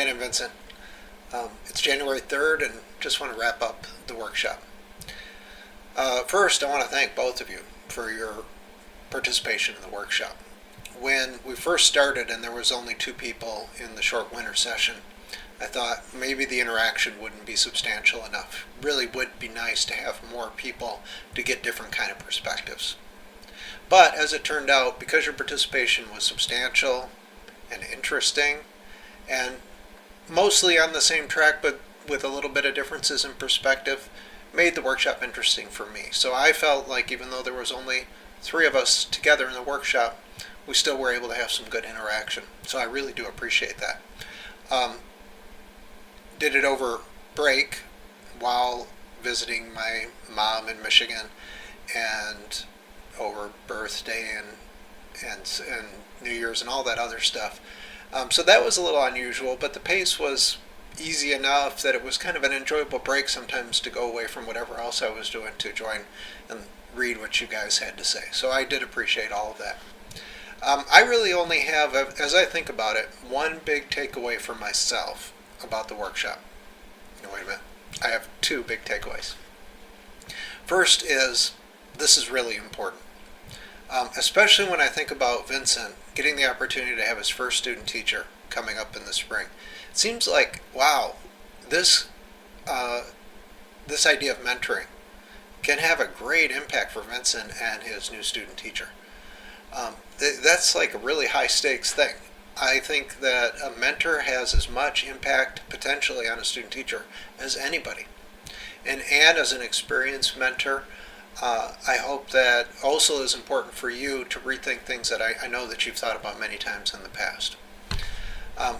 Ann and Vincent. It's January 3rd and just want to wrap up the workshop. First, I want to thank both of you for your participation in the workshop. When we first started and there was only 2 people in the short winter session, I thought maybe the interaction wouldn't be substantial enough. Really would be nice to have more people to get different kind of perspectives. But as it turned out, because your participation was substantial and interesting and mostly on the same track but with a little bit of differences in perspective, made the workshop interesting for me. So I felt like even though there was only 3 of us together in the workshop, we still were able to have some good interaction. So I really do appreciate that. Did it over break while visiting my mom in Michigan and over birthday and New Year's and all that other stuff. So that was a little unusual, but the pace was easy enough that it was kind of an enjoyable break sometimes to go away from whatever else I was doing to join and read what you guys had to say. So I did appreciate all of that. I really only have, as I think about it, one big takeaway for myself about the workshop. No, wait a minute. I have 2 big takeaways. First is, this is really important. Especially when I think about Vincent getting the opportunity to have his first student teacher coming up in the spring. It seems like, wow, this idea of mentoring can have a great impact for Vincent and his new student teacher. That's like a really high stakes thing. I think that a mentor has as much impact potentially on a student teacher as anybody. And Ann, as an experienced mentor, I hope that also is important for you to rethink things that I know that you've thought about many times in the past.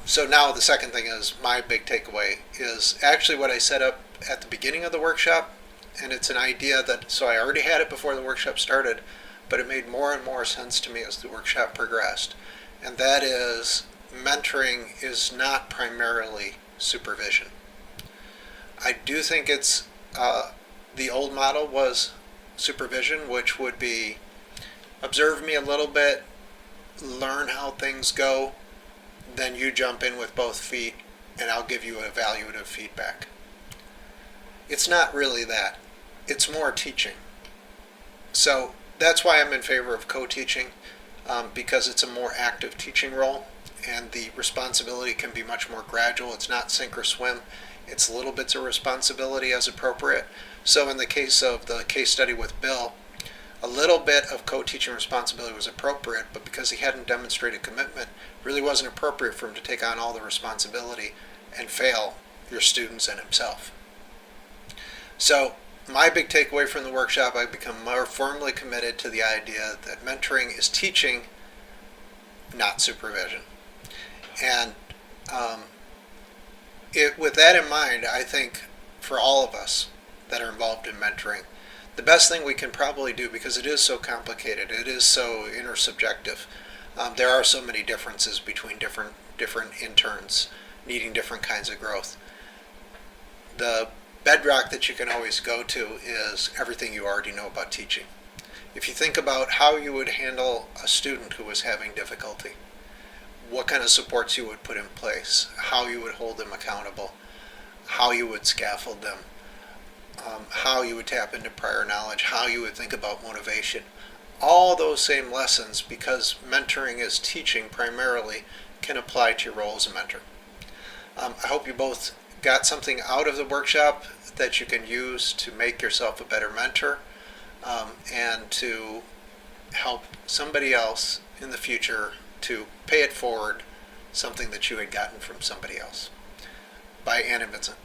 So now the second thing is, my big takeaway is actually what I set up at the beginning of the workshop, and it's an idea that, so I already had it before the workshop started, but it made more and more sense to me as the workshop progressed. And that is, mentoring is not primarily supervision. I do think it's, the old model was supervision, which would be observe me a little bit, learn how things go, then you jump in with both feet and I'll give you evaluative feedback. It's not really that. It's more teaching. So that's why I'm in favor of co-teaching, because it's a more active teaching role and the responsibility can be much more gradual. It's not sink or swim. It's little bits of responsibility as appropriate. So in the case of the case study with Bill, a little bit of co-teaching responsibility was appropriate, but because he hadn't demonstrated commitment, really wasn't appropriate for him to take on all the responsibility and fail your students and himself. So my big takeaway from the workshop, I've become more firmly committed to the idea that mentoring is teaching, not supervision. And with that in mind, I think for all of us that are involved in mentoring, the best thing we can probably do, because it is so complicated, it is so intersubjective, there are so many differences between different interns needing different kinds of growth. The bedrock that you can always go to is everything you already know about teaching. If you think about how you would handle a student who was having difficulty, what kind of supports you would put in place, how you would hold them accountable, how you would scaffold them, how you would tap into prior knowledge, how you would think about motivation, all those same lessons, because mentoring is teaching primarily, can apply to your role as a mentor. I hope you both got something out of the workshop that you can use to make yourself a better mentor, and to help somebody else in the future to pay it forward, something that you had gotten from somebody else. By Ann and Vincent.